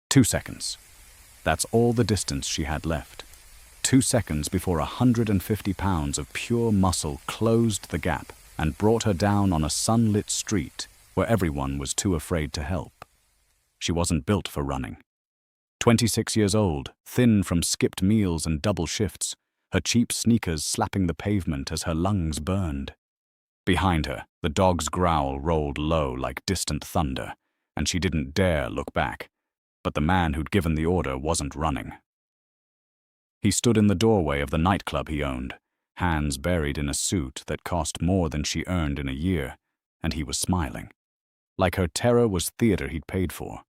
2 seconds. That's all the distance she had left. 2 seconds before 150 pounds of pure muscle closed the gap and brought her down on a sunlit street where everyone was too afraid to help. She wasn't built for running. 26 years old, thin from skipped meals and double shifts, her cheap sneakers slapping the pavement as her lungs burned. Behind her, the dog's growl rolled low like distant thunder, and she didn't dare look back. But the man who'd given the order wasn't running. He stood in the doorway of the nightclub he owned, hands buried in a suit that cost more than she earned in a year, and he was smiling. Like her terror was theater he'd paid for.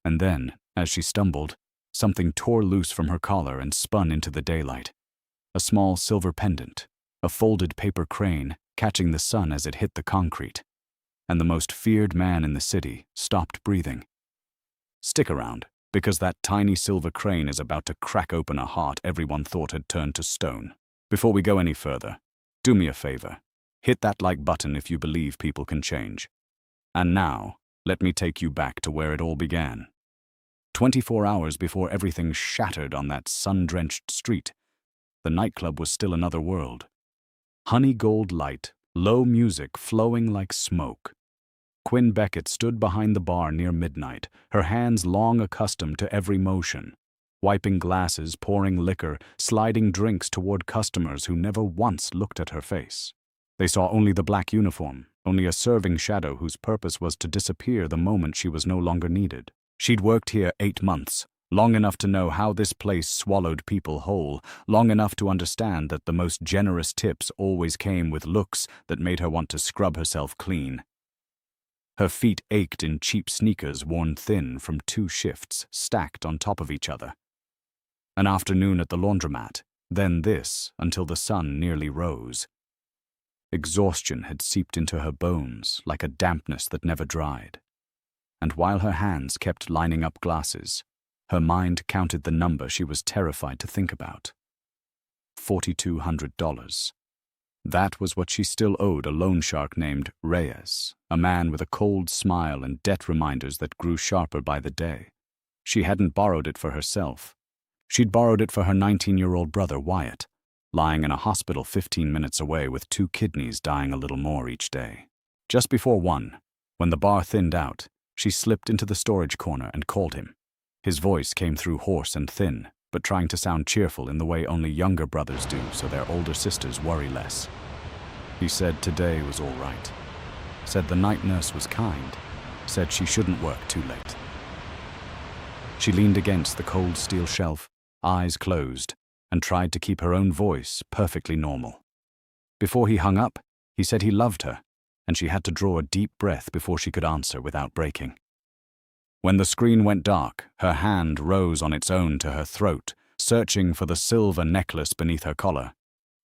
And then, as she stumbled, something tore loose from her collar and spun into the daylight. A small silver pendant, a folded paper crane catching the sun as it hit the concrete. And the most feared man in the city stopped breathing. Stick around, because that tiny silver crane is about to crack open a heart everyone thought had turned to stone. Before we go any further, do me a favor. Hit that like button if you believe people can change. And now, let me take you back to where it all began. 24 hours before everything shattered on that sun-drenched street, the nightclub was still another world. Honey gold light, low music flowing like smoke. Quinn Beckett stood behind the bar near midnight, her hands long accustomed to every motion, wiping glasses, pouring liquor, sliding drinks toward customers who never once looked at her face. They saw only the black uniform, only a serving shadow whose purpose was to disappear the moment she was no longer needed. She'd worked here 8 months, long enough to know how this place swallowed people whole, long enough to understand that the most generous tips always came with looks that made her want to scrub herself clean. Her feet ached in cheap sneakers worn thin from 2 shifts stacked on top of each other. An afternoon at the laundromat, then this until the sun nearly rose. Exhaustion had seeped into her bones like a dampness that never dried. And while her hands kept lining up glasses, her mind counted the number she was terrified to think about. $4,200. That was what she still owed a loan shark named Reyes, a man with a cold smile and debt reminders that grew sharper by the day. She hadn't borrowed it for herself. She'd borrowed it for her 19-year-old brother, Wyatt, lying in a hospital 15 minutes away with 2 kidneys dying a little more each day. Just before 1, when the bar thinned out, she slipped into the storage corner and called him. His voice came through hoarse and thin, but trying to sound cheerful in the way only younger brothers do so their older sisters worry less. He said today was all right. Said the night nurse was kind. Said she shouldn't work too late. She leaned against the cold steel shelf, eyes closed, and tried to keep her own voice perfectly normal. Before he hung up, he said he loved her, and she had to draw a deep breath before she could answer without breaking. When the screen went dark, her hand rose on its own to her throat, searching for the silver necklace beneath her collar.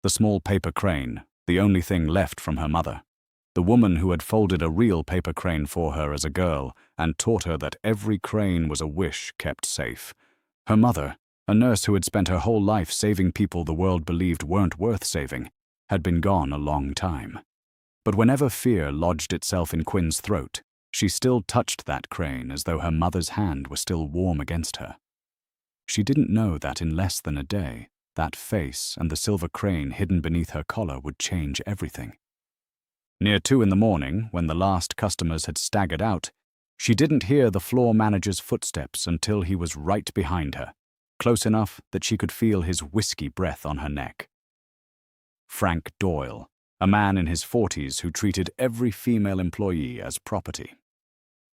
The small paper crane, the only thing left from her mother. The woman who had folded a real paper crane for her as a girl and taught her that every crane was a wish kept safe. Her mother, a nurse who had spent her whole life saving people the world believed weren't worth saving, had been gone a long time. But whenever fear lodged itself in Quinn's throat, she still touched that crane as though her mother's hand were still warm against her. She didn't know that in less than a day, that face and the silver crane hidden beneath her collar would change everything. Near 2 a.m, when the last customers had staggered out, she didn't hear the floor manager's footsteps until he was right behind her, close enough that she could feel his whiskey breath on her neck. Frank Doyle, a man in his 40s who treated every female employee as property.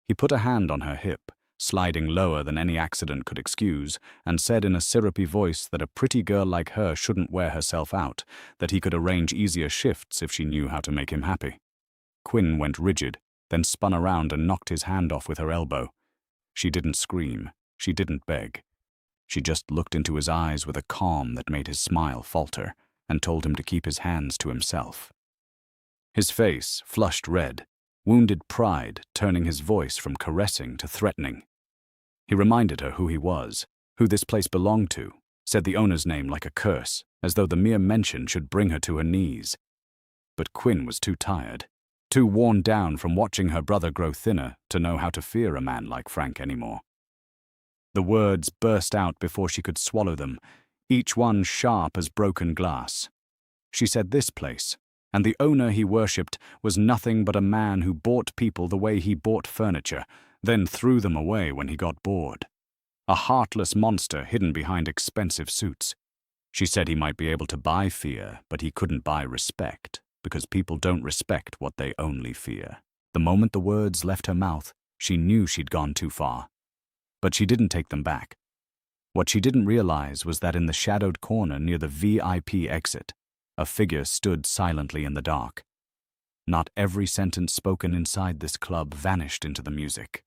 He put a hand on her hip, sliding lower than any accident could excuse, and said in a syrupy voice that a pretty girl like her shouldn't wear herself out, that he could arrange easier shifts if she knew how to make him happy. Quinn went rigid, then spun around and knocked his hand off with her elbow. She didn't scream. She didn't beg. She just looked into his eyes with a calm that made his smile falter, and told him to keep his hands to himself. His face flushed red, wounded pride turning his voice from caressing to threatening. He reminded her who he was, who this place belonged to, said the owner's name like a curse, as though the mere mention should bring her to her knees. But Quinn was too tired, too worn down from watching her brother grow thinner to know how to fear a man like Frank anymore. The words burst out before she could swallow them, each one sharp as broken glass. She said this place, and the owner he worshipped, was nothing but a man who bought people the way he bought furniture, then threw them away when he got bored. A heartless monster hidden behind expensive suits. She said he might be able to buy fear, but he couldn't buy respect, because people don't respect what they only fear. The moment the words left her mouth, she knew she'd gone too far. But she didn't take them back. What she didn't realize was that in the shadowed corner near the VIP exit, a figure stood silently in the dark. Not every sentence spoken inside this club vanished into the music.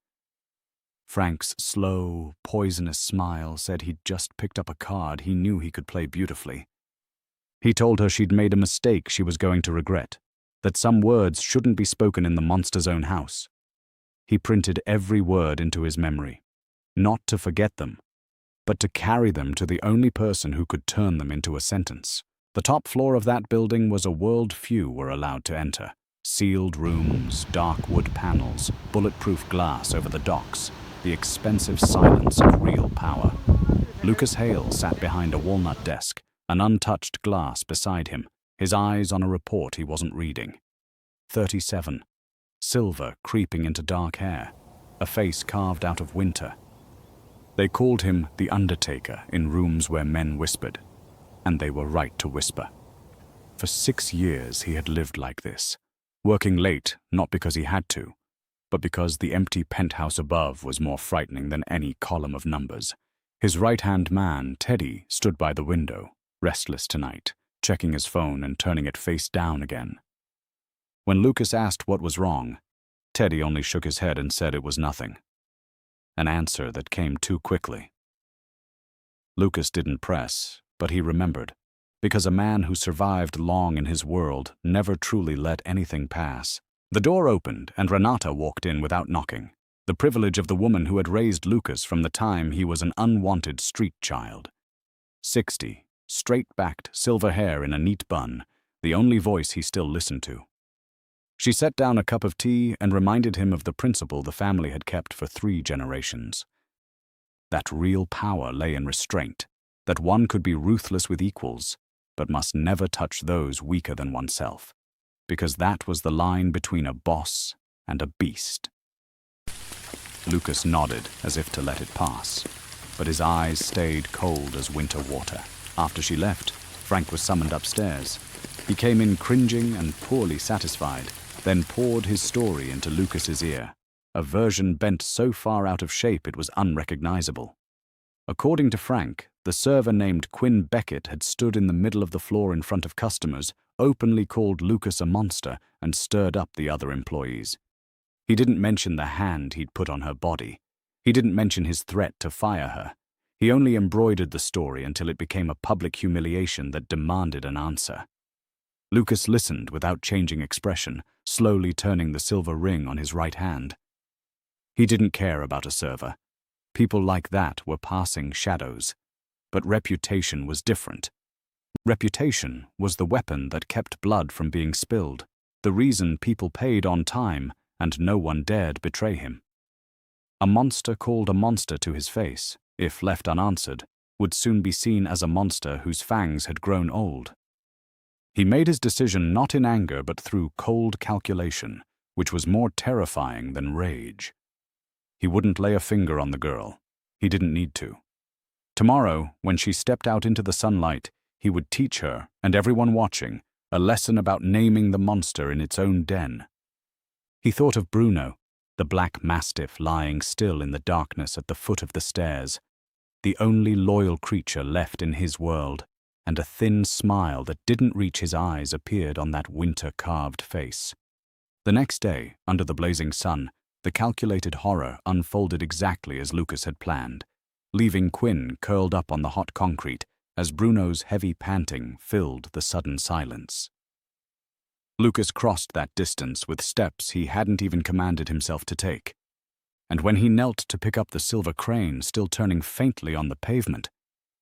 Frank's slow, poisonous smile said he'd just picked up a card he knew he could play beautifully. He told her she'd made a mistake she was going to regret, that some words shouldn't be spoken in the monster's own house. He printed every word into his memory, not to forget them, but to carry them to the only person who could turn them into a sentence. The top floor of that building was a world few were allowed to enter. Sealed rooms, dark wood panels, bulletproof glass over the docks, the expensive silence of real power. Lucas Hale sat behind a walnut desk, an untouched glass beside him, his eyes on a report he wasn't reading. 37. Silver creeping into dark hair, a face carved out of winter. They called him the Undertaker in rooms where men whispered, and they were right to whisper. For 6 years he had lived like this, working late not because he had to, but because the empty penthouse above was more frightening than any column of numbers. His right-hand man, Teddy, stood by the window, restless tonight, checking his phone and turning it face down again. When Lucas asked what was wrong, Teddy only shook his head and said it was nothing. An answer that came too quickly. Lucas didn't press, but he remembered, because a man who survived long in his world never truly let anything pass. The door opened and Renata walked in without knocking, the privilege of the woman who had raised Lucas from the time he was an unwanted street child. 60, straight-backed, silver hair in a neat bun, the only voice he still listened to. She set down a cup of tea and reminded him of the principle the family had kept for 3 generations. That real power lay in restraint, that one could be ruthless with equals, but must never touch those weaker than oneself, because that was the line between a boss and a beast. Lucas nodded as if to let it pass, but his eyes stayed cold as winter water. After she left, Frank was summoned upstairs. He came in cringing and poorly satisfied, then poured his story into Lucas's ear, a version bent so far out of shape it was unrecognizable. According to Frank, the server named Quinn Beckett had stood in the middle of the floor in front of customers, openly called Lucas a monster, and stirred up the other employees. He didn't mention the hand he'd put on her body. He didn't mention his threat to fire her. He only embroidered the story until it became a public humiliation that demanded an answer. Lucas listened without changing expression, slowly turning the silver ring on his right hand. He didn't care about a server. People like that were passing shadows. But reputation was different. Reputation was the weapon that kept blood from being spilled, the reason people paid on time and no one dared betray him. A monster called a monster to his face, if left unanswered, would soon be seen as a monster whose fangs had grown old. He made his decision not in anger but through cold calculation, which was more terrifying than rage. He wouldn't lay a finger on the girl. He didn't need to. Tomorrow, when she stepped out into the sunlight, he would teach her, and everyone watching, a lesson about naming the monster in its own den. He thought of Bruno, the black mastiff lying still in the darkness at the foot of the stairs, the only loyal creature left in his world, and a thin smile that didn't reach his eyes appeared on that winter-carved face. The next day, under the blazing sun, the calculated horror unfolded exactly as Lucas had planned, leaving Quinn curled up on the hot concrete as Bruno's heavy panting filled the sudden silence. Lucas crossed that distance with steps he hadn't even commanded himself to take, and when he knelt to pick up the silver crane still turning faintly on the pavement,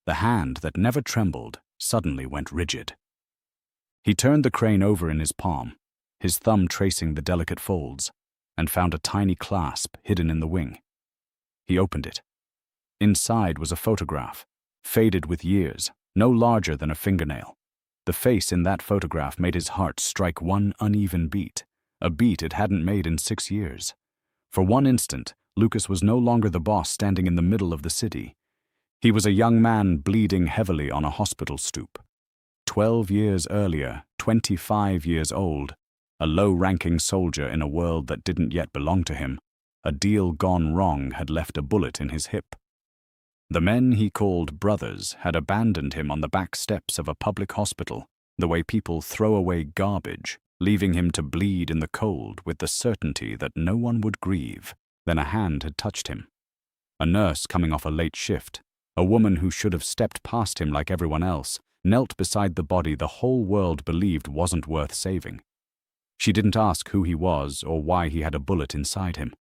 the hand that never trembled suddenly went rigid. He turned the crane over in his palm, his thumb tracing the delicate folds, and found a tiny clasp hidden in the wing. He opened it. Inside was a photograph, faded with years, no larger than a fingernail. The face in that photograph made his heart strike one uneven beat, a beat it hadn't made in 6 years. For one instant, Lucas was no longer the boss standing in the middle of the city. He was a young man bleeding heavily on a hospital stoop. 12 years earlier, 25 years old, a low-ranking soldier in a world that didn't yet belong to him, a deal gone wrong had left a bullet in his hip. The men he called brothers had abandoned him on the back steps of a public hospital, the way people throw away garbage, leaving him to bleed in the cold with the certainty that no one would grieve. Then a hand had touched him. A nurse coming off a late shift, a woman who should have stepped past him like everyone else, knelt beside the body the whole world believed wasn't worth saving. She didn't ask who he was or why he had a bullet inside him.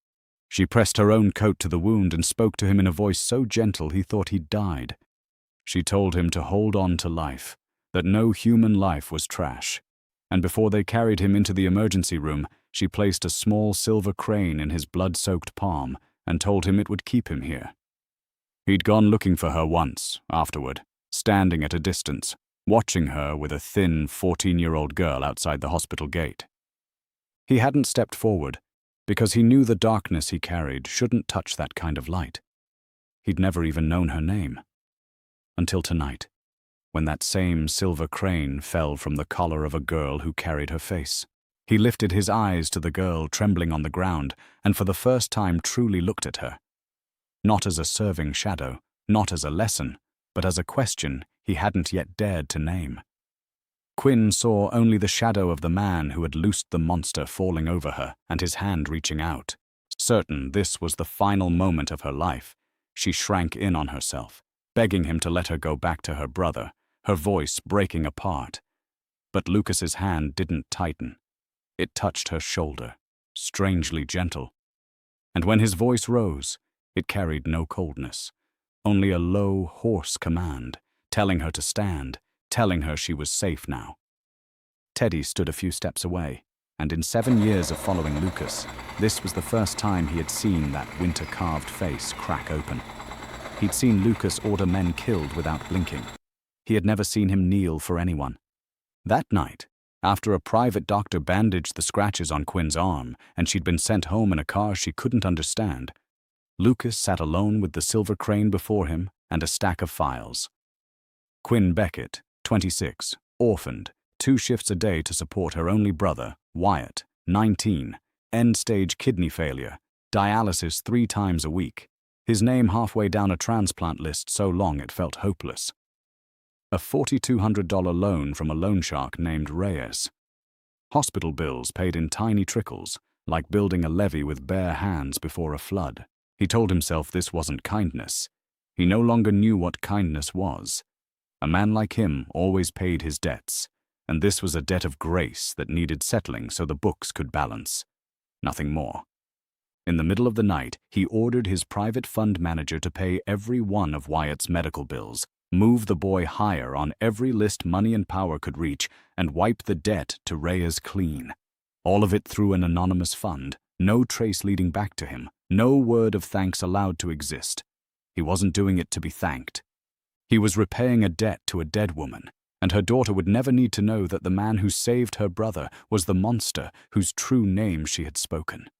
She pressed her own coat to the wound and spoke to him in a voice so gentle he thought he'd died. She told him to hold on to life, that no human life was trash. And before they carried him into the emergency room, she placed a small silver crane in his blood-soaked palm and told him it would keep him here. He'd gone looking for her once, afterward, standing at a distance, watching her with a thin 14-year-old girl outside the hospital gate. He hadn't stepped forward, because he knew the darkness he carried shouldn't touch that kind of light. He'd never even known her name. Until tonight, when that same silver crane fell from the collar of a girl who carried her face. He lifted his eyes to the girl trembling on the ground and for the first time truly looked at her. Not as a serving shadow, not as a lesson, but as a question he hadn't yet dared to name. Quinn saw only the shadow of the man who had loosed the monster falling over her and his hand reaching out. Certain this was the final moment of her life, she shrank in on herself, begging him to let her go back to her brother, her voice breaking apart. But Lucas's hand didn't tighten. It touched her shoulder, strangely gentle. And when his voice rose, it carried no coldness, only a low, hoarse command, telling her to stand, telling her she was safe now. Teddy stood a few steps away, and in 7 years of following Lucas, this was the first time he had seen that winter-carved face crack open. He'd seen Lucas order men killed without blinking. He had never seen him kneel for anyone. That night, after a private doctor bandaged the scratches on Quinn's arm and she'd been sent home in a car she couldn't understand, Lucas sat alone with the silver crane before him and a stack of files. Quinn Beckett, 26, orphaned, 2 shifts a day to support her only brother, Wyatt, 19, end-stage kidney failure, dialysis 3 times a week, his name halfway down a transplant list so long it felt hopeless. A $4,200 loan from a loan shark named Reyes. Hospital bills paid in tiny trickles, like building a levee with bare hands before a flood. He told himself this wasn't kindness. He no longer knew what kindness was. A man like him always paid his debts, and this was a debt of grace that needed settling so the books could balance. Nothing more. In the middle of the night, he ordered his private fund manager to pay every one of Wyatt's medical bills, move the boy higher on every list money and power could reach, and wipe the debt to Reyes clean. All of it through an anonymous fund, no trace leading back to him, no word of thanks allowed to exist. He wasn't doing it to be thanked. He was repaying a debt to a dead woman, and her daughter would never need to know that the man who saved her brother was the monster whose true name she had spoken.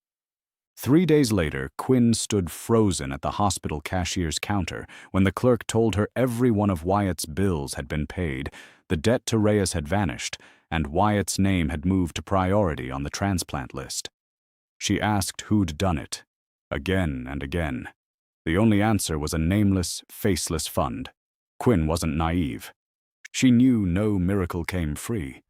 3 days later, Quinn stood frozen at the hospital cashier's counter when the clerk told her every one of Wyatt's bills had been paid, the debt to Reyes had vanished, and Wyatt's name had moved to priority on the transplant list. She asked who'd done it, again and again. The only answer was a nameless, faceless fund. Quinn wasn't naive. She knew no miracle came free,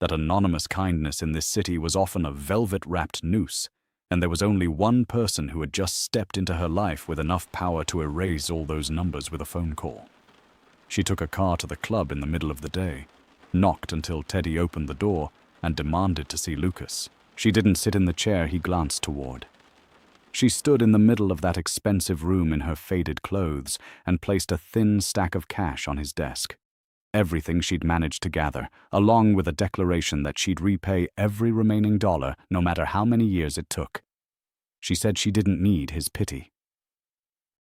that anonymous kindness in this city was often a velvet-wrapped noose, and there was only one person who had just stepped into her life with enough power to erase all those numbers with a phone call. She took a car to the club in the middle of the day, knocked until Teddy opened the door, and demanded to see Lucas. She didn't sit in the chair he glanced toward. She stood in the middle of that expensive room in her faded clothes and placed a thin stack of cash on his desk. Everything she'd managed to gather, along with a declaration that she'd repay every remaining dollar no matter how many years it took. She said she didn't need his pity.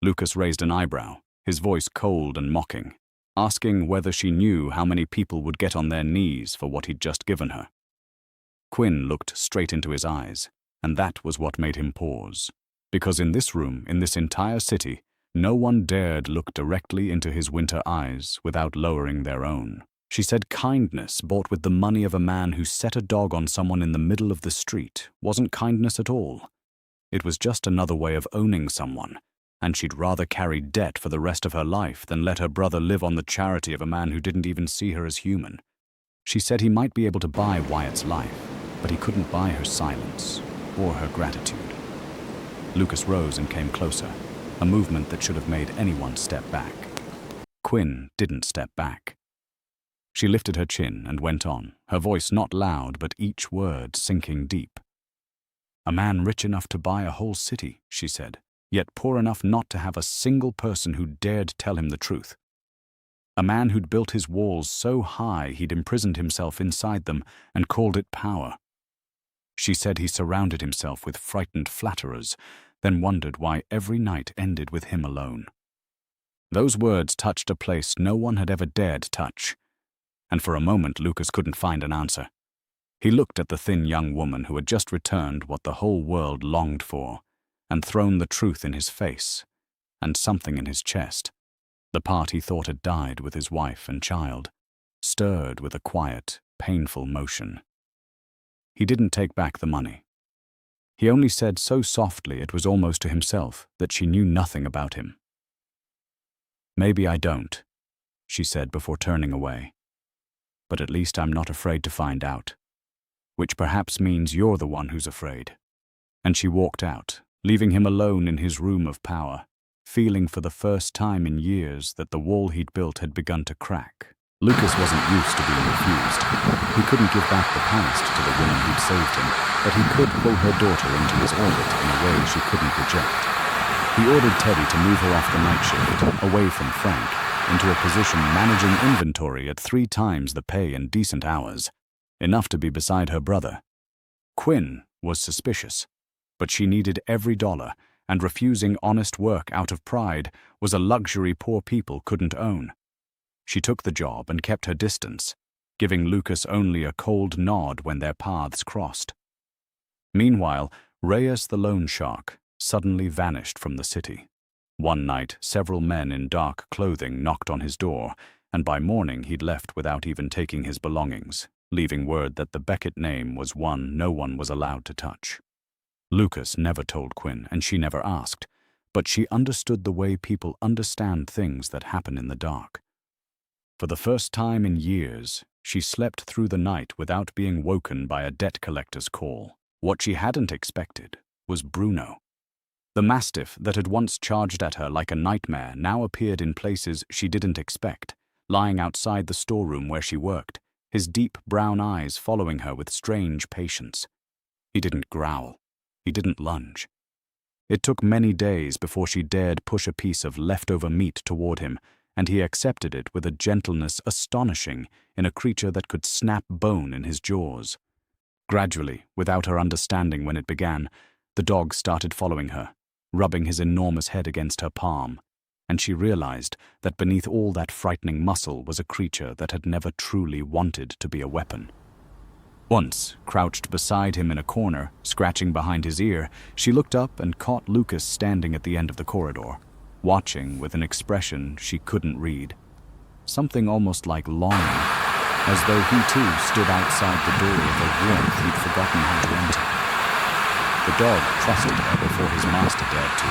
Lucas raised an eyebrow, his voice cold and mocking, asking whether she knew how many people would get on their knees for what he'd just given her. Quinn looked straight into his eyes, and that was what made him pause. Because in this room, in this entire city, no one dared look directly into his winter eyes without lowering their own. She said kindness bought with the money of a man who set a dog on someone in the middle of the street wasn't kindness at all. It was just another way of owning someone, and she'd rather carry debt for the rest of her life than let her brother live on the charity of a man who didn't even see her as human. She said he might be able to buy Wyatt's life, but he couldn't buy her silence or her gratitude. Lucas rose and came closer, a movement that should have made anyone step back. Quinn didn't step back. She lifted her chin and went on, her voice not loud but each word sinking deep. A man rich enough to buy a whole city, she said, yet poor enough not to have a single person who dared tell him the truth. A man who'd built his walls so high he'd imprisoned himself inside them and called it power. She said he surrounded himself with frightened flatterers, then wondered why every night ended with him alone. Those words touched a place no one had ever dared touch, and for a moment Lucas couldn't find an answer. He looked at the thin young woman who had just returned what the whole world longed for, and thrown the truth in his face, and something in his chest, the part he thought had died with his wife and child, stirred with a quiet, painful motion. He didn't take back the money. He only said so softly it was almost to himself that she knew nothing about him. "Maybe I don't," she said before turning away. "But at least I'm not afraid to find out. Which perhaps means you're the one who's afraid." And she walked out, leaving him alone in his room of power, feeling for the first time in years that the wall he'd built had begun to crack. Lucas wasn't used to being refused. He couldn't give back the past to the woman who'd saved him, but he could pull her daughter into his orbit in a way she couldn't reject. He ordered Teddy to move her off the night shift, away from Frank, into a position managing inventory at 3 times the pay and decent hours, enough to be beside her brother. Quinn was suspicious, but she needed every dollar, and refusing honest work out of pride was a luxury poor people couldn't own. She took the job and kept her distance, giving Lucas only a cold nod when their paths crossed. Meanwhile, Reyes the loan shark suddenly vanished from the city. One night, several men in dark clothing knocked on his door, and by morning he'd left without even taking his belongings, leaving word that the Beckett name was one no one was allowed to touch. Lucas never told Quinn, and she never asked, but she understood the way people understand things that happen in the dark. For the first time in years, she slept through the night without being woken by a debt collector's call. What she hadn't expected was Bruno. The mastiff that had once charged at her like a nightmare now appeared in places she didn't expect, lying outside the storeroom where she worked, his deep brown eyes following her with strange patience. He didn't growl. He didn't lunge. It took many days before she dared push a piece of leftover meat toward him, and he accepted it with a gentleness astonishing in a creature that could snap bone in his jaws. Gradually, without her understanding when it began, the dog started following her, rubbing his enormous head against her palm, and she realized that beneath all that frightening muscle was a creature that had never truly wanted to be a weapon. Once, crouched beside him in a corner, scratching behind his ear, she looked up and caught Lucas standing at the end of the corridor, watching with an expression she couldn't read. Something almost like longing, as though he too stood outside the door of a warmth he'd forgotten how to enter. The dog trusted her before his master dared to,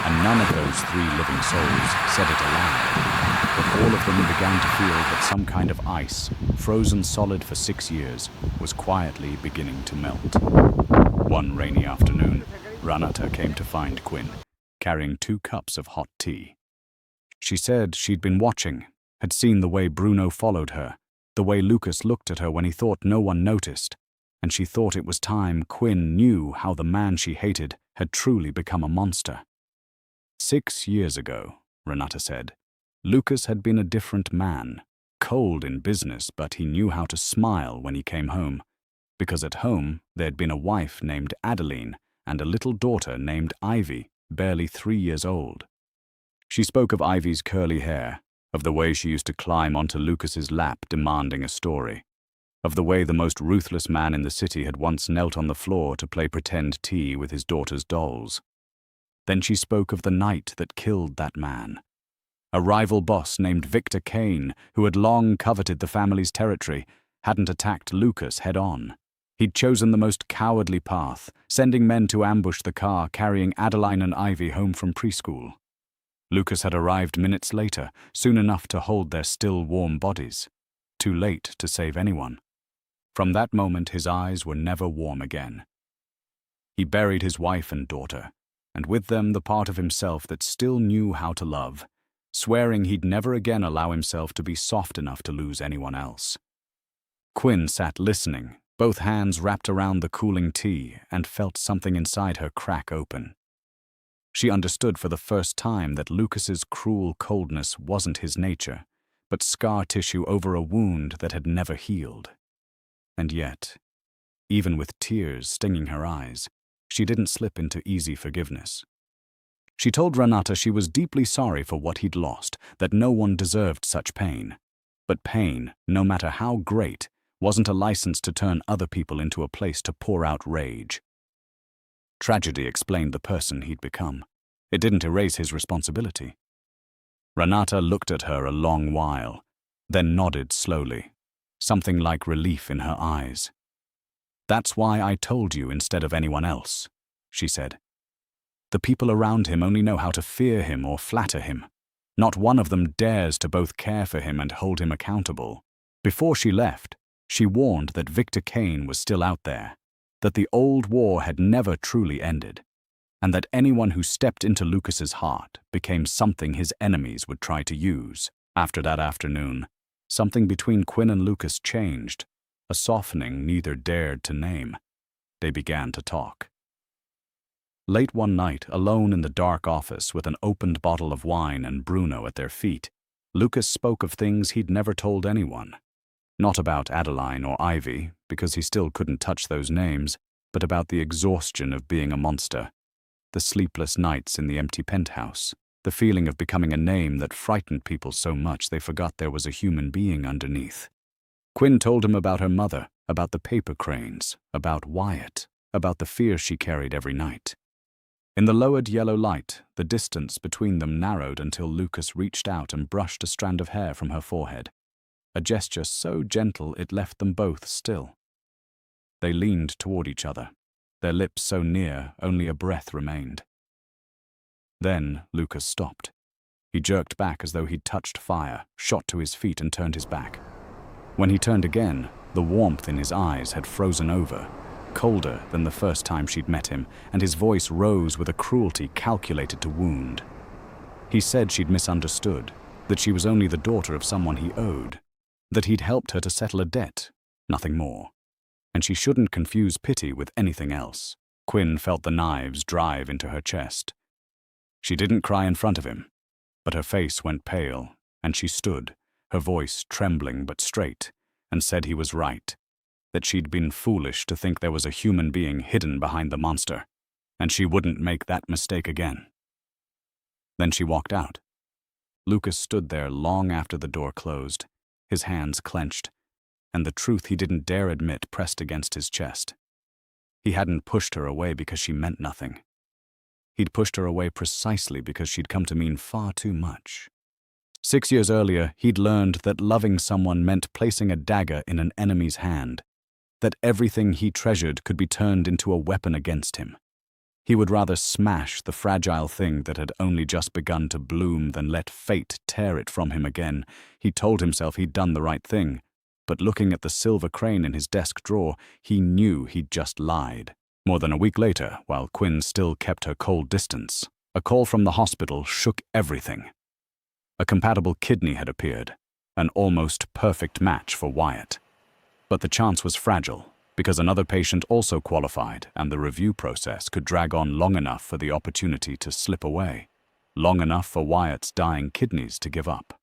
and none of those 3 living souls said it aloud, but all of them began to feel that some kind of ice, frozen solid for 6 years, was quietly beginning to melt. One rainy afternoon, Ranata came to find Quinn, carrying 2 cups of hot tea. She said she'd been watching, had seen the way Bruno followed her, the way Lucas looked at her when he thought no one noticed, and she thought it was time Quinn knew how the man she hated had truly become a monster. 6 years ago, Renata said, Lucas had been a different man, cold in business, but he knew how to smile when he came home, because at home there'd been a wife named Adeline and a little daughter named Ivy, barely 3 years old. She spoke of Ivy's curly hair, of the way she used to climb onto Lucas's lap demanding a story, of the way the most ruthless man in the city had once knelt on the floor to play pretend tea with his daughter's dolls. Then she spoke of the night that killed that man. A rival boss named Victor Kane, who had long coveted the family's territory, hadn't attacked Lucas head-on. He'd chosen the most cowardly path, sending men to ambush the car carrying Adeline and Ivy home from preschool. Lucas had arrived minutes later, soon enough to hold their still warm bodies. Too late to save anyone. From that moment, his eyes were never warm again. He buried his wife and daughter, and with them the part of himself that still knew how to love, swearing he'd never again allow himself to be soft enough to lose anyone else. Quinn sat listening, both hands wrapped around the cooling tea, and felt something inside her crack open. She understood for the first time that Lucas's cruel coldness wasn't his nature, but scar tissue over a wound that had never healed. And yet, even with tears stinging her eyes, she didn't slip into easy forgiveness. She told Renata she was deeply sorry for what he'd lost, that no one deserved such pain. But pain, no matter how great, wasn't a license to turn other people into a place to pour out rage. Tragedy explained the person he'd become. It didn't erase his responsibility. Renata looked at her a long while, then nodded slowly, something like relief in her eyes. "That's why I told you instead of anyone else," she said. "The people around him only know how to fear him or flatter him. Not one of them dares to both care for him and hold him accountable." Before she left, she warned that Victor Kane was still out there, that the old war had never truly ended, and that anyone who stepped into Lucas's heart became something his enemies would try to use. After that afternoon, something between Quinn and Lucas changed, a softening neither dared to name. They began to talk. Late one night, alone in the dark office with an opened bottle of wine and Bruno at their feet, Lucas spoke of things he'd never told anyone. Not about Adeline or Ivy, because he still couldn't touch those names, but about the exhaustion of being a monster, the sleepless nights in the empty penthouse, the feeling of becoming a name that frightened people so much they forgot there was a human being underneath. Quinn told him about her mother, about the paper cranes, about Wyatt, about the fear she carried every night. In the lowered yellow light, the distance between them narrowed until Lucas reached out and brushed a strand of hair from her forehead, a gesture so gentle it left them both still. They leaned toward each other, their lips so near only a breath remained. Then Lucas stopped. He jerked back as though he'd touched fire, shot to his feet and turned his back. When he turned again, the warmth in his eyes had frozen over, colder than the first time she'd met him, and his voice rose with a cruelty calculated to wound. He said she'd misunderstood, that she was only the daughter of someone he owed, that he'd helped her to settle a debt, nothing more. And she shouldn't confuse pity with anything else. Quinn felt the knives drive into her chest. She didn't cry in front of him, but her face went pale, and she stood, her voice trembling but straight, and said he was right, that she'd been foolish to think there was a human being hidden behind the monster, and she wouldn't make that mistake again. Then she walked out. Lucas stood there long after the door closed, his hands clenched, and the truth he didn't dare admit pressed against his chest. He hadn't pushed her away because she meant nothing. He'd pushed her away precisely because she'd come to mean far too much. 6 years earlier, he'd learned that loving someone meant placing a dagger in an enemy's hand, that everything he treasured could be turned into a weapon against him. He would rather smash the fragile thing that had only just begun to bloom than let fate tear it from him again. He told himself he'd done the right thing, but looking at the silver crane in his desk drawer, he knew he'd just lied. More than a week later, while Quinn still kept her cold distance, a call from the hospital shook everything. A compatible kidney had appeared, an almost perfect match for Wyatt. But the chance was fragile, because another patient also qualified, and the review process could drag on long enough for the opportunity to slip away, long enough for Wyatt's dying kidneys to give up.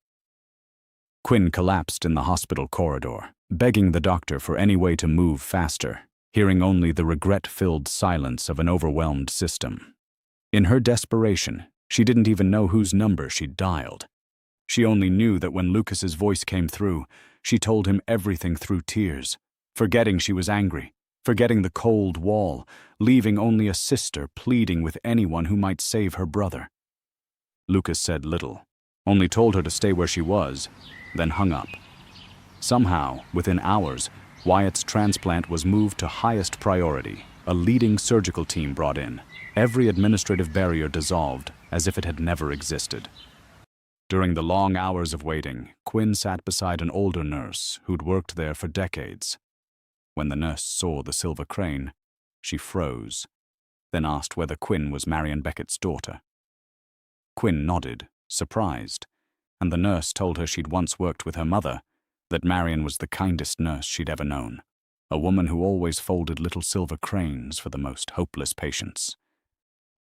Quinn collapsed in the hospital corridor, begging the doctor for any way to move faster, hearing only the regret-filled silence of an overwhelmed system. In her desperation, She didn't even know whose number she'd dialed. She only knew that when Lucas's voice came through, she told him everything through tears, forgetting she was angry, forgetting the cold wall, leaving only a sister pleading with anyone who might save her brother. Lucas said little, only told her to stay where she was, then hung up. Somehow, within hours, Wyatt's transplant was moved to highest priority, a leading surgical team brought in, every administrative barrier dissolved as if it had never existed. During the long hours of waiting, Quinn sat beside an older nurse who'd worked there for decades. When the nurse saw the silver crane, she froze, then asked whether Quinn was Marion Beckett's daughter. Quinn nodded, surprised, and the nurse told her she'd once worked with her mother, that Marion was the kindest nurse she'd ever known, a woman who always folded little silver cranes for the most hopeless patients.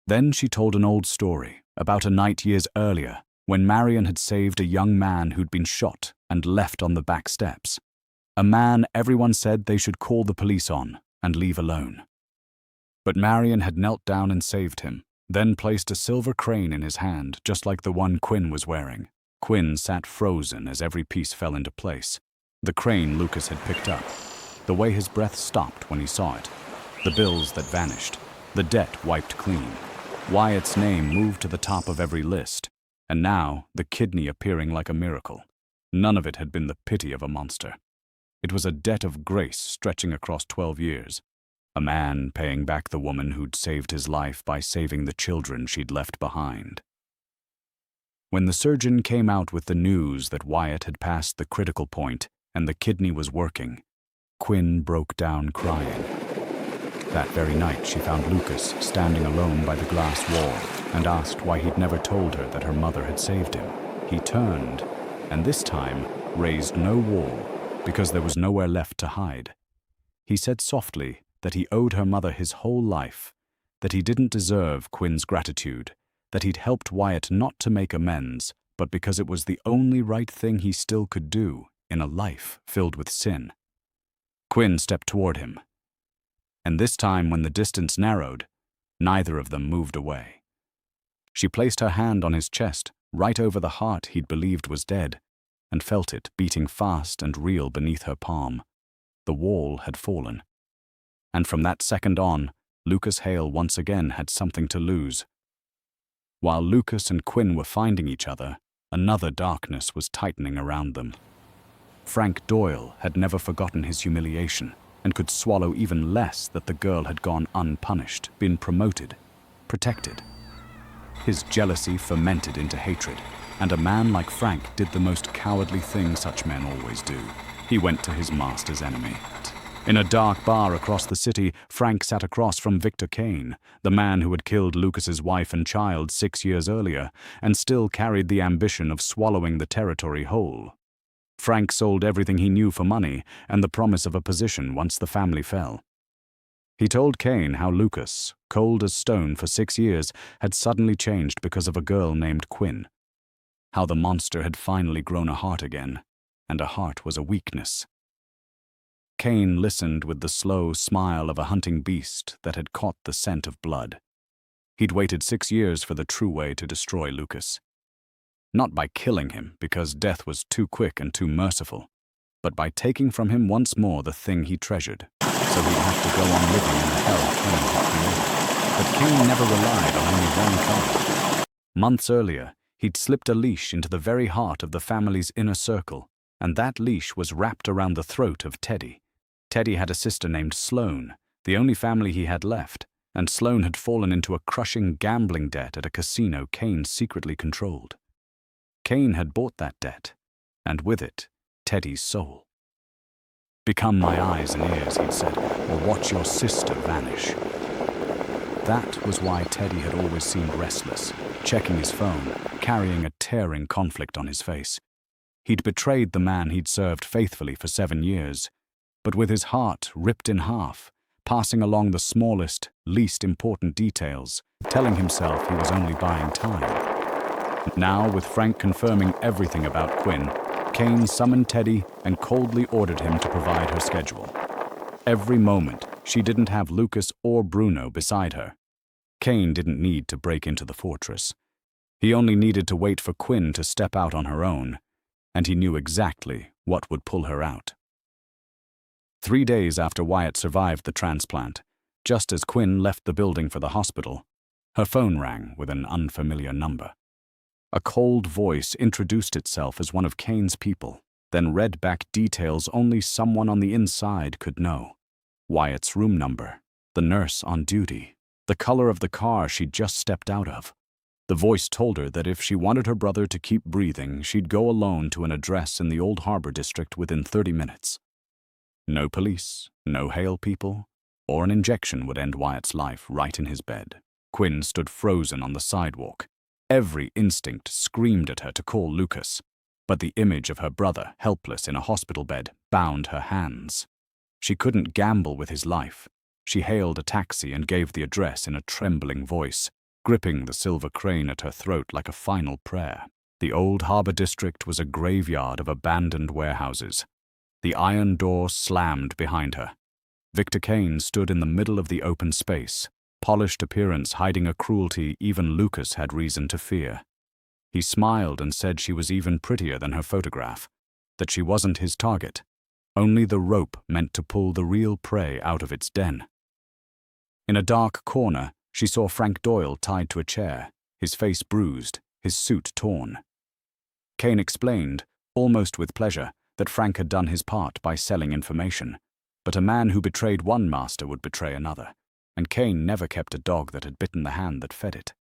Then she told an old story about a night years earlier when Marion had saved a young man who'd been shot and left on the back steps. A man everyone said they should call the police on and leave alone. But Marion had knelt down and saved him, then placed a silver crane in his hand just like the one Quinn was wearing. Quinn sat frozen as every piece fell into place. The crane Lucas had picked up, the way his breath stopped when he saw it, the bills that vanished, the debt wiped clean. Wyatt's name moved to the top of every list, and now the kidney appearing like a miracle. None of it had been the pity of a monster. It was a debt of grace stretching across 12 years. A man paying back the woman who'd saved his life by saving the children she'd left behind. When the surgeon came out with the news that Wyatt had passed the critical point and the kidney was working, Quinn broke down crying. That very night she found Lucas standing alone by the glass wall and asked why he'd never told her that her mother had saved him. He turned, and this time raised no wall because there was nowhere left to hide. He said softly that he owed her mother his whole life, that he didn't deserve Quinn's gratitude, that he'd helped Wyatt not to make amends, but because it was the only right thing he still could do in a life filled with sin. Quinn stepped toward him, and this time when the distance narrowed, neither of them moved away. She placed her hand on his chest, right over the heart he'd believed was dead, and felt it beating fast and real beneath her palm. The wall had fallen. And from that second on, Lucas Hale once again had something to lose. While Lucas and Quinn were finding each other, another darkness was tightening around them. Frank Doyle had never forgotten his humiliation and could swallow even less that the girl had gone unpunished, been promoted, protected. His jealousy fermented into hatred, and a man like Frank did the most cowardly thing such men always do. He went to his master's enemy. In a dark bar across the city, Frank sat across from Victor Kane, the man who had killed Lucas's wife and child 6 years earlier, and still carried the ambition of swallowing the territory whole. Frank sold everything he knew for money and the promise of a position once the family fell. He told Kane how Lucas, cold as stone for 6 years, had suddenly changed because of a girl named Quinn. How the monster had finally grown a heart again, and a heart was a weakness. Kane listened with the slow smile of a hunting beast that had caught the scent of blood. He'd waited 6 years for the true way to destroy Lucas. Not by killing him, because death was too quick and too merciful, but by taking from him once more the thing he treasured, so he'd have to go on living in the hell Kane had created. But Kane never relied on only one card. Months earlier, he'd slipped a leash into the very heart of the family's inner circle, and that leash was wrapped around the throat of Teddy. Teddy had a sister named Sloane, the only family he had left, and Sloane had fallen into a crushing gambling debt at a casino Kane secretly controlled. Kane had bought that debt, and with it, Teddy's soul. "Become my eyes and ears," he'd said, "or watch your sister vanish." That was why Teddy had always seemed restless, checking his phone, carrying a tearing conflict on his face. He'd betrayed the man he'd served faithfully for 7 years, but with his heart ripped in half, passing along the smallest, least important details, telling himself he was only buying time. Now, with Frank confirming everything about Quinn, Kane summoned Teddy and coldly ordered him to provide her schedule. Every moment, she didn't have Lucas or Bruno beside her. Kane didn't need to break into the fortress. He only needed to wait for Quinn to step out on her own, and he knew exactly what would pull her out. 3 days after Wyatt survived the transplant, just as Quinn left the building for the hospital, her phone rang with an unfamiliar number. A cold voice introduced itself as one of Kane's people, then read back details only someone on the inside could know. Wyatt's room number, the nurse on duty, the color of the car she'd just stepped out of. The voice told her that if she wanted her brother to keep breathing, she'd go alone to an address in the Old Harbor district within 30 minutes. No police, no hail people, or an injection would end Wyatt's life right in his bed. Quinn stood frozen on the sidewalk. Every instinct screamed at her to call Lucas, but the image of her brother, helpless in a hospital bed, bound her hands. She couldn't gamble with his life. She hailed a taxi and gave the address in a trembling voice, gripping the silver crane at her throat like a final prayer. The Old Harbor district was a graveyard of abandoned warehouses. The iron door slammed behind her. Victor Kane stood in the middle of the open space, polished appearance hiding a cruelty even Lucas had reason to fear. He smiled and said she was even prettier than her photograph, that she wasn't his target. Only the rope meant to pull the real prey out of its den. In a dark corner, she saw Frank Doyle tied to a chair, his face bruised, his suit torn. Kane explained, almost with pleasure, that Frank had done his part by selling information, but a man who betrayed one master would betray another, and Kane never kept a dog that had bitten the hand that fed it.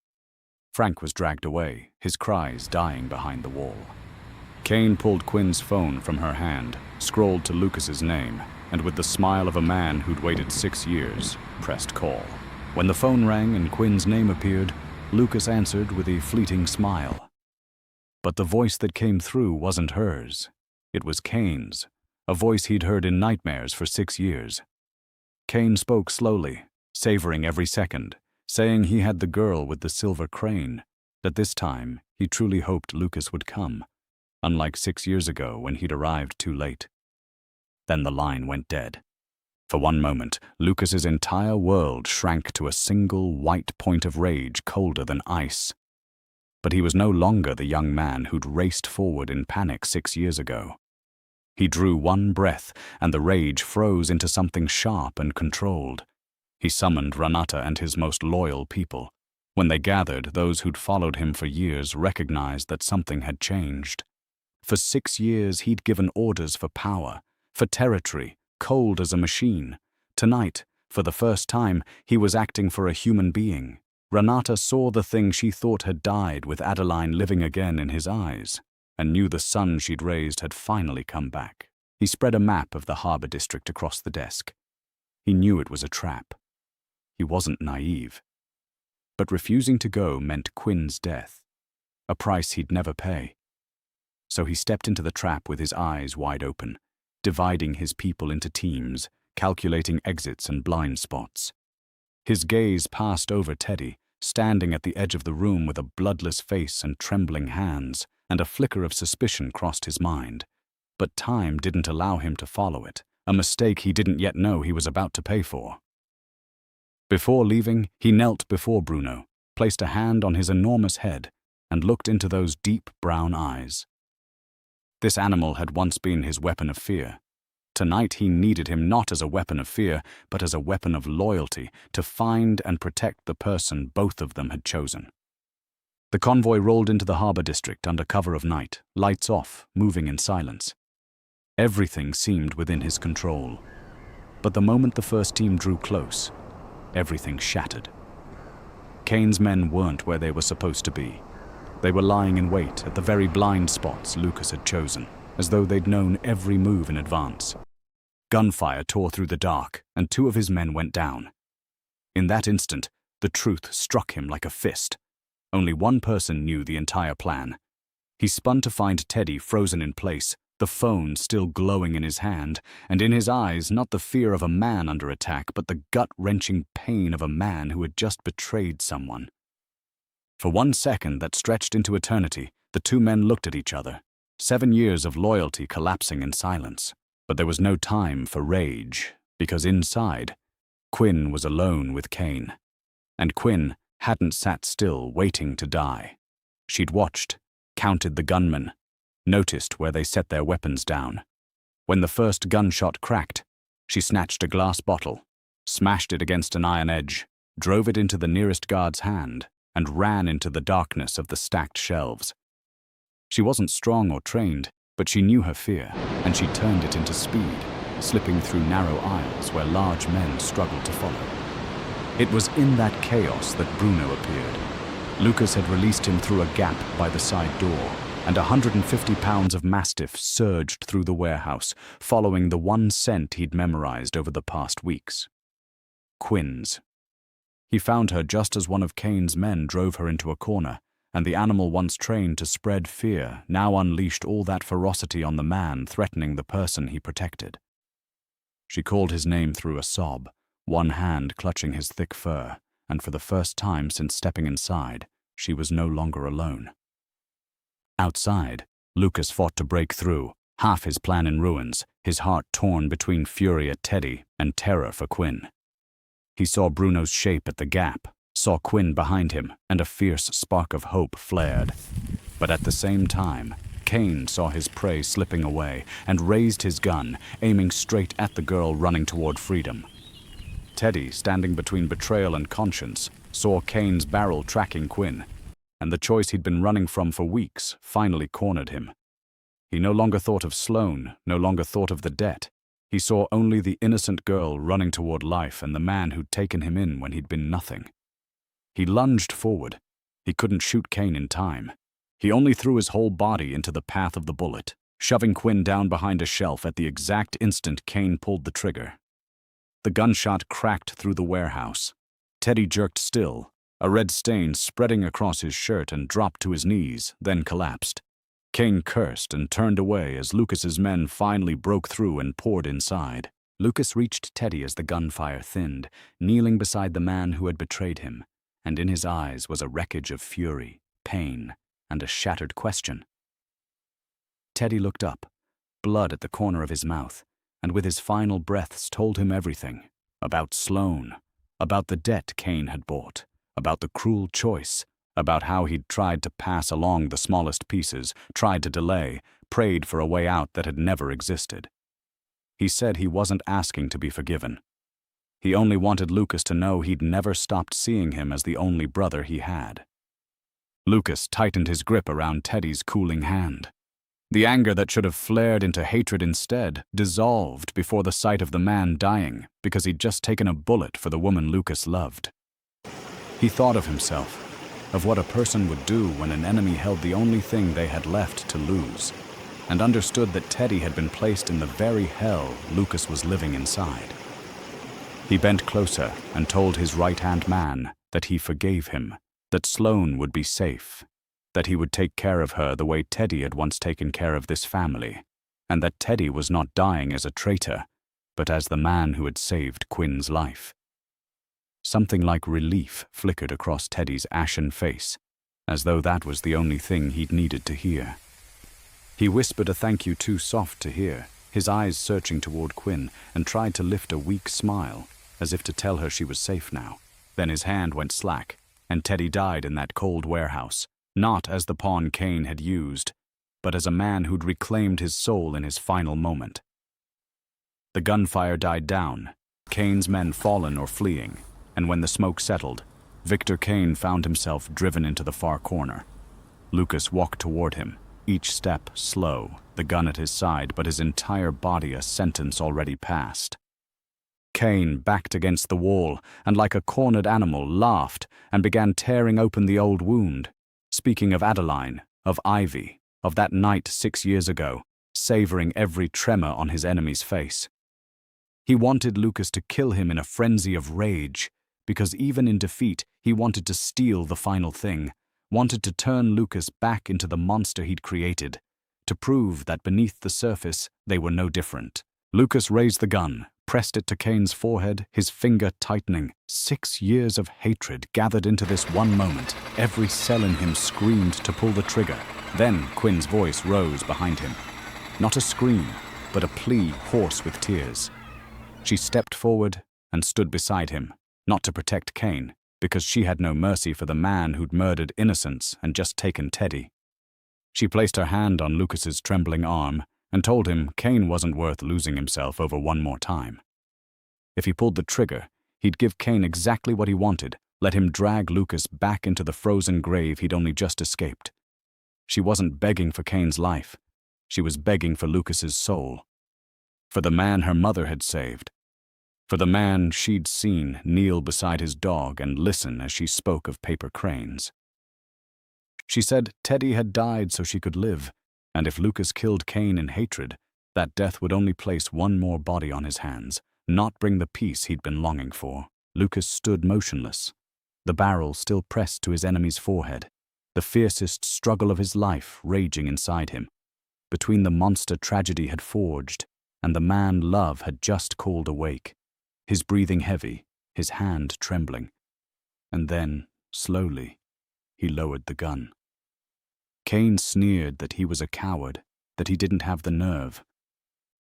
Frank was dragged away, his cries dying behind the wall. Kane pulled Quinn's phone from her hand, scrolled to Lucas's name, and with the smile of a man who'd waited 6 years, pressed call. When the phone rang and Quinn's name appeared, Lucas answered with a fleeting smile. But the voice that came through wasn't hers. It was Kane's, a voice he'd heard in nightmares for 6 years. Kane spoke slowly, savoring every second, saying he had the girl with the silver crane, that this time he truly hoped Lucas would come, unlike 6 years ago when he'd arrived too late. Then the line went dead. For one moment, Lucas's entire world shrank to a single white point of rage colder than ice. But he was no longer the young man who'd raced forward in panic 6 years ago. He drew one breath, and the rage froze into something sharp and controlled. He summoned Renata and his most loyal people. When they gathered, those who'd followed him for years recognized that something had changed. For 6 years, he'd given orders for power, for territory, cold as a machine. Tonight, for the first time, he was acting for a human being. Renata saw the thing she thought had died with Adeline living again in his eyes, and knew the son she'd raised had finally come back. He spread a map of the harbor district across the desk. He knew it was a trap. He wasn't naive. But refusing to go meant Quinn's death, a price he'd never pay. So he stepped into the trap with his eyes wide open, dividing his people into teams, calculating exits and blind spots. His gaze passed over Teddy, standing at the edge of the room with a bloodless face and trembling hands, and a flicker of suspicion crossed his mind. But time didn't allow him to follow it, a mistake he didn't yet know he was about to pay for. Before leaving, he knelt before Bruno, placed a hand on his enormous head, and looked into those deep brown eyes. This animal had once been his weapon of fear. Tonight he needed him not as a weapon of fear, but as a weapon of loyalty to find and protect the person both of them had chosen. The convoy rolled into the harbor district under cover of night, lights off, moving in silence. Everything seemed within his control. But the moment the first team drew close, everything shattered. Kane's men weren't where they were supposed to be. They were lying in wait at the very blind spots Lucas had chosen, as though they'd known every move in advance. Gunfire tore through the dark, and 2 of his men went down. In that instant, the truth struck him like a fist. Only one person knew the entire plan. He spun to find Teddy frozen in place, the phone still glowing in his hand, and in his eyes not the fear of a man under attack, but the gut-wrenching pain of a man who had just betrayed someone. For 1 second that stretched into eternity, the 2 men looked at each other, 7 years of loyalty collapsing in silence. But there was no time for rage, because inside, Quinn was alone with Kane. And Quinn hadn't sat still waiting to die. She'd watched, counted the gunmen, noticed where they set their weapons down. When the first gunshot cracked, she snatched a glass bottle, smashed it against an iron edge, drove it into the nearest guard's hand, and ran into the darkness of the stacked shelves. She wasn't strong or trained, but she knew her fear, and she turned it into speed, slipping through narrow aisles where large men struggled to follow. It was in that chaos that Bruno appeared. Lucas had released him through a gap by the side door, and 150 pounds of Mastiff surged through the warehouse, following the one scent he'd memorized over the past weeks. Quinn's. He found her just as one of Kane's men drove her into a corner, and the animal once trained to spread fear now unleashed all that ferocity on the man threatening the person he protected. She called his name through a sob, one hand clutching his thick fur, and for the first time since stepping inside, she was no longer alone. Outside, Lucas fought to break through, half his plan in ruins, his heart torn between fury at Teddy and terror for Quinn. He saw Bruno's shape at the gap, saw Quinn behind him, and a fierce spark of hope flared. But at the same time, Kane saw his prey slipping away and raised his gun, aiming straight at the girl running toward freedom. Teddy, standing between betrayal and conscience, saw Kane's barrel tracking Quinn, and the choice he'd been running from for weeks finally cornered him. He no longer thought of Sloane, no longer thought of the debt. He saw only the innocent girl running toward life and the man who'd taken him in when he'd been nothing. He lunged forward. He couldn't shoot Kane in time. He only threw his whole body into the path of the bullet, shoving Quinn down behind a shelf at the exact instant Kane pulled the trigger. The gunshot cracked through the warehouse. Teddy jerked still, a red stain spreading across his shirt, and dropped to his knees, then collapsed. Kane cursed and turned away as Lucas's men finally broke through and poured inside. Lucas reached Teddy as the gunfire thinned, kneeling beside the man who had betrayed him, and in his eyes was a wreckage of fury, pain, and a shattered question. Teddy looked up, blood at the corner of his mouth, and with his final breaths told him everything. About Sloane, about the debt Kane had bought, about the cruel choice, about how he'd tried to pass along the smallest pieces, tried to delay, prayed for a way out that had never existed. He said he wasn't asking to be forgiven. He only wanted Lucas to know he'd never stopped seeing him as the only brother he had. Lucas tightened his grip around Teddy's cooling hand. The anger that should have flared into hatred instead dissolved before the sight of the man dying because he'd just taken a bullet for the woman Lucas loved. He thought of himself, of what a person would do when an enemy held the only thing they had left to lose, and understood that Teddy had been placed in the very hell Lucas was living inside. He bent closer and told his right-hand man that he forgave him, that Sloane would be safe, that he would take care of her the way Teddy had once taken care of this family, and that Teddy was not dying as a traitor, but as the man who had saved Quinn's life. Something like relief flickered across Teddy's ashen face, as though that was the only thing he'd needed to hear. He whispered a thank you too soft to hear, his eyes searching toward Quinn, and tried to lift a weak smile, as if to tell her she was safe now. Then his hand went slack, and Teddy died in that cold warehouse, not as the pawn Kane had used, but as a man who'd reclaimed his soul in his final moment. The gunfire died down, Kane's men fallen or fleeing, and when the smoke settled, Victor Kane found himself driven into the far corner. Lucas walked toward him, each step slow, the gun at his side, but his entire body a sentence already passed. Kane backed against the wall and, like a cornered animal, laughed and began tearing open the old wound, speaking of Adeline, of Ivy, of that night 6 years ago, savoring every tremor on his enemy's face. He wanted Lucas to kill him in a frenzy of rage, because even in defeat, he wanted to steal the final thing, wanted to turn Lucas back into the monster he'd created, to prove that beneath the surface, they were no different. Lucas raised the gun, pressed it to Kane's forehead, his finger tightening. 6 years of hatred gathered into this one moment. Every cell in him screamed to pull the trigger. Then Quinn's voice rose behind him. Not a scream, but a plea hoarse with tears. She stepped forward and stood beside him, not to protect Kane, because she had no mercy for the man who'd murdered innocents and just taken Teddy. She placed her hand on Lucas's trembling arm and told him Kane wasn't worth losing himself over one more time. If he pulled the trigger, he'd give Kane exactly what he wanted, let him drag Lucas back into the frozen grave he'd only just escaped. She wasn't begging for Kane's life. She was begging for Lucas's soul. For the man her mother had saved. For the man she'd seen kneel beside his dog and listen as she spoke of paper cranes. She said Teddy had died so she could live, and if Lucas killed Kane in hatred, that death would only place one more body on his hands, not bring the peace he'd been longing for. Lucas stood motionless, the barrel still pressed to his enemy's forehead, the fiercest struggle of his life raging inside him, between the monster tragedy had forged and the man love had just called awake, his breathing heavy, his hand trembling. And then, slowly, he lowered the gun. Kane sneered that he was a coward, that he didn't have the nerve.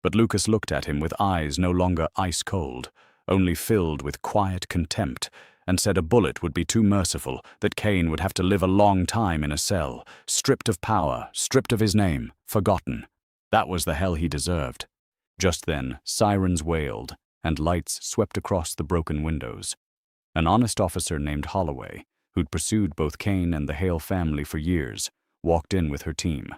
But Lucas looked at him with eyes no longer ice-cold, only filled with quiet contempt, and said a bullet would be too merciful, that Kane would have to live a long time in a cell, stripped of power, stripped of his name, forgotten. That was the hell he deserved. Just then, sirens wailed, and lights swept across the broken windows. An honest officer named Holloway, who'd pursued both Kane and the Hale family for years, walked in with her team.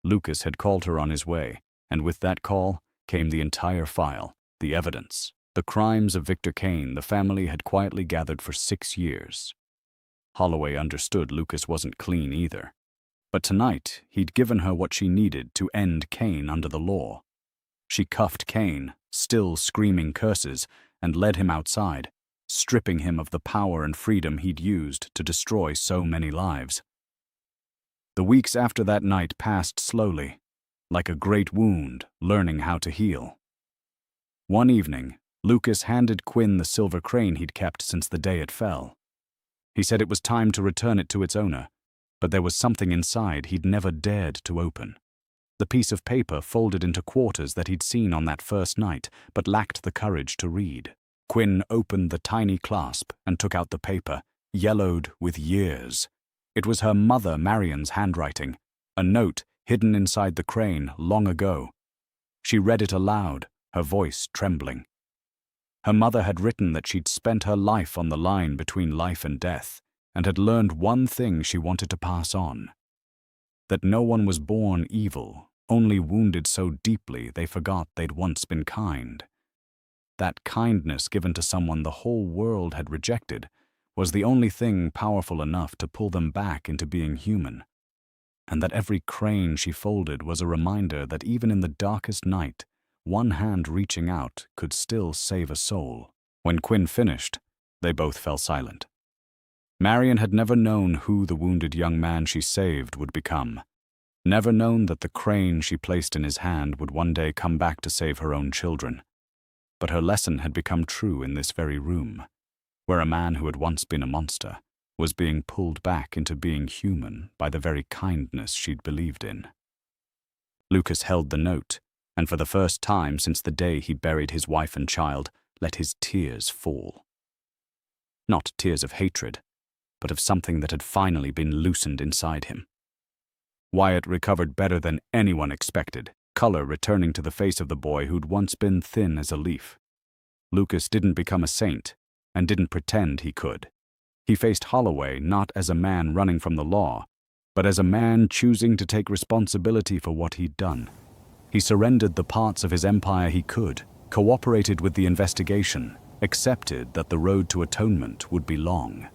Lucas had called her on his way, and with that call came the entire file, the evidence, the crimes of Victor Kane the family had quietly gathered for 6 years. Holloway understood Lucas wasn't clean either. But tonight, he'd given her what she needed to end Kane under the law. She cuffed Kane, still screaming curses, and led him outside, stripping him of the power and freedom he'd used to destroy so many lives. The weeks after that night passed slowly, like a great wound learning how to heal. One evening, Lucas handed Quinn the silver crane he'd kept since the day it fell. He said it was time to return it to its owner, but there was something inside he'd never dared to open. The piece of paper folded into quarters that he'd seen on that first night, but lacked the courage to read. Quinn opened the tiny clasp and took out the paper, yellowed with years. It was her mother Marion's handwriting, a note hidden inside the crane long ago. She read it aloud, her voice trembling. Her mother had written that she'd spent her life on the line between life and death, and had learned one thing she wanted to pass on. That no one was born evil, only wounded so deeply they forgot they'd once been kind. That kindness given to someone the whole world had rejected was the only thing powerful enough to pull them back into being human. And that every crane she folded was a reminder that even in the darkest night, one hand reaching out could still save a soul. When Quinn finished, they both fell silent. Marion had never known who the wounded young man she saved would become, never known that the crane she placed in his hand would one day come back to save her own children. But her lesson had become true in this very room, where a man who had once been a monster was being pulled back into being human by the very kindness she'd believed in. Lucas held the note, and for the first time since the day he buried his wife and child, let his tears fall. Not tears of hatred, but of something that had finally been loosened inside him. Wyatt recovered better than anyone expected, color returning to the face of the boy who'd once been thin as a leaf. Lucas didn't become a saint, and didn't pretend he could. He faced Holloway not as a man running from the law, but as a man choosing to take responsibility for what he'd done. He surrendered the parts of his empire he could, cooperated with the investigation, accepted that the road to atonement would be long.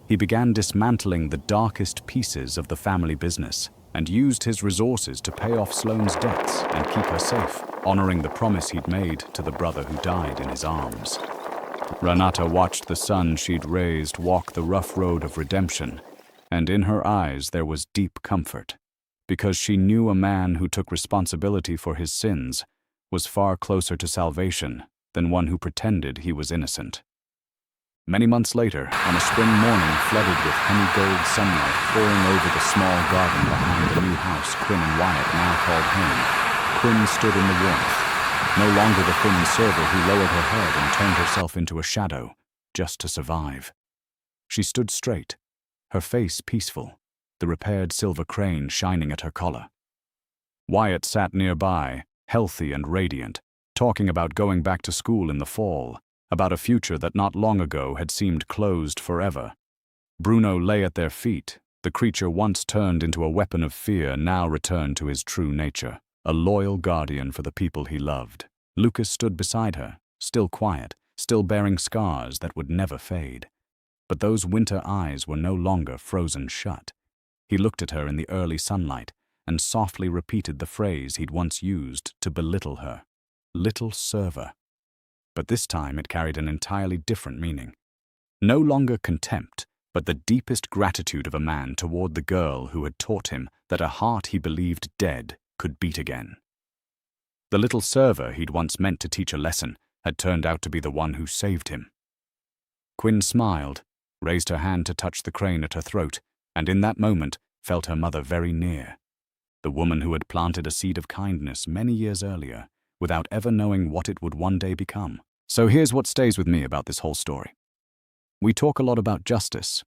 He began dismantling the darkest pieces of the family business and used his resources to pay off Sloane's debts and keep her safe, honoring the promise he'd made to the brother who died in his arms. Renata watched the son she'd raised walk the rough road of redemption, and in her eyes there was deep comfort, because she knew a man who took responsibility for his sins was far closer to salvation than one who pretended he was innocent. Many months later, on a spring morning flooded with honey-gold sunlight pouring over the small garden behind the new house Quinn and Wyatt now called home, Quinn stood in the warmth, no longer the thin server who lowered her head and turned herself into a shadow, just to survive. She stood straight, her face peaceful, the repaired silver crane shining at her collar. Wyatt sat nearby, healthy and radiant, talking about going back to school in the fall, about a future that not long ago had seemed closed forever. Bruno lay at their feet, the creature once turned into a weapon of fear now returned to his true nature, a loyal guardian for the people he loved. Lucas stood beside her, still quiet, still bearing scars that would never fade. But those winter eyes were no longer frozen shut. He looked at her in the early sunlight and softly repeated the phrase he'd once used to belittle her. Little server. But this time it carried an entirely different meaning. No longer contempt, but the deepest gratitude of a man toward the girl who had taught him that a heart he believed dead could beat again. The little server he'd once meant to teach a lesson had turned out to be the one who saved him. Quinn smiled, raised her hand to touch the crane at her throat, and in that moment felt her mother very near. The woman who had planted a seed of kindness many years earlier, without ever knowing what it would one day become. So here's what stays with me about this whole story. We talk a lot about justice,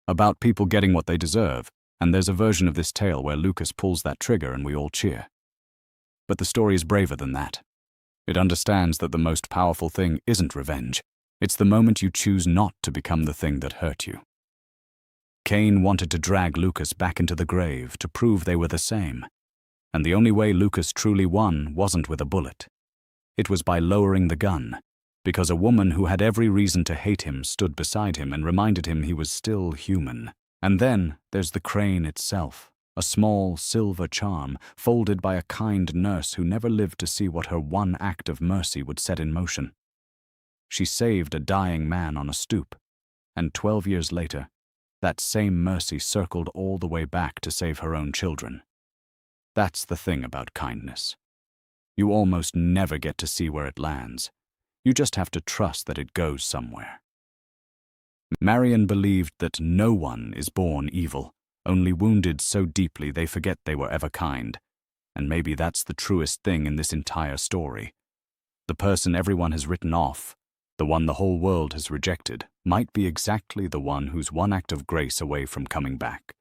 about people getting what they deserve, and there's a version of this tale where Lucas pulls that trigger and we all cheer. But the story is braver than that. It understands that the most powerful thing isn't revenge. It's the moment you choose not to become the thing that hurt you. Cain wanted to drag Lucas back into the grave to prove they were the same. And the only way Lucas truly won wasn't with a bullet. It was by lowering the gun, because a woman who had every reason to hate him stood beside him and reminded him he was still human. And then there's the crane itself, a small silver charm folded by a kind nurse who never lived to see what her one act of mercy would set in motion. She saved a dying man on a stoop, and 12 years later, that same mercy circled all the way back to save her own children. That's the thing about kindness. You almost never get to see where it lands. You just have to trust that it goes somewhere. Marion believed that no one is born evil, only wounded so deeply they forget they were ever kind. And maybe that's the truest thing in this entire story. The person everyone has written off, the one the whole world has rejected, might be exactly the one who's one act of grace away from coming back.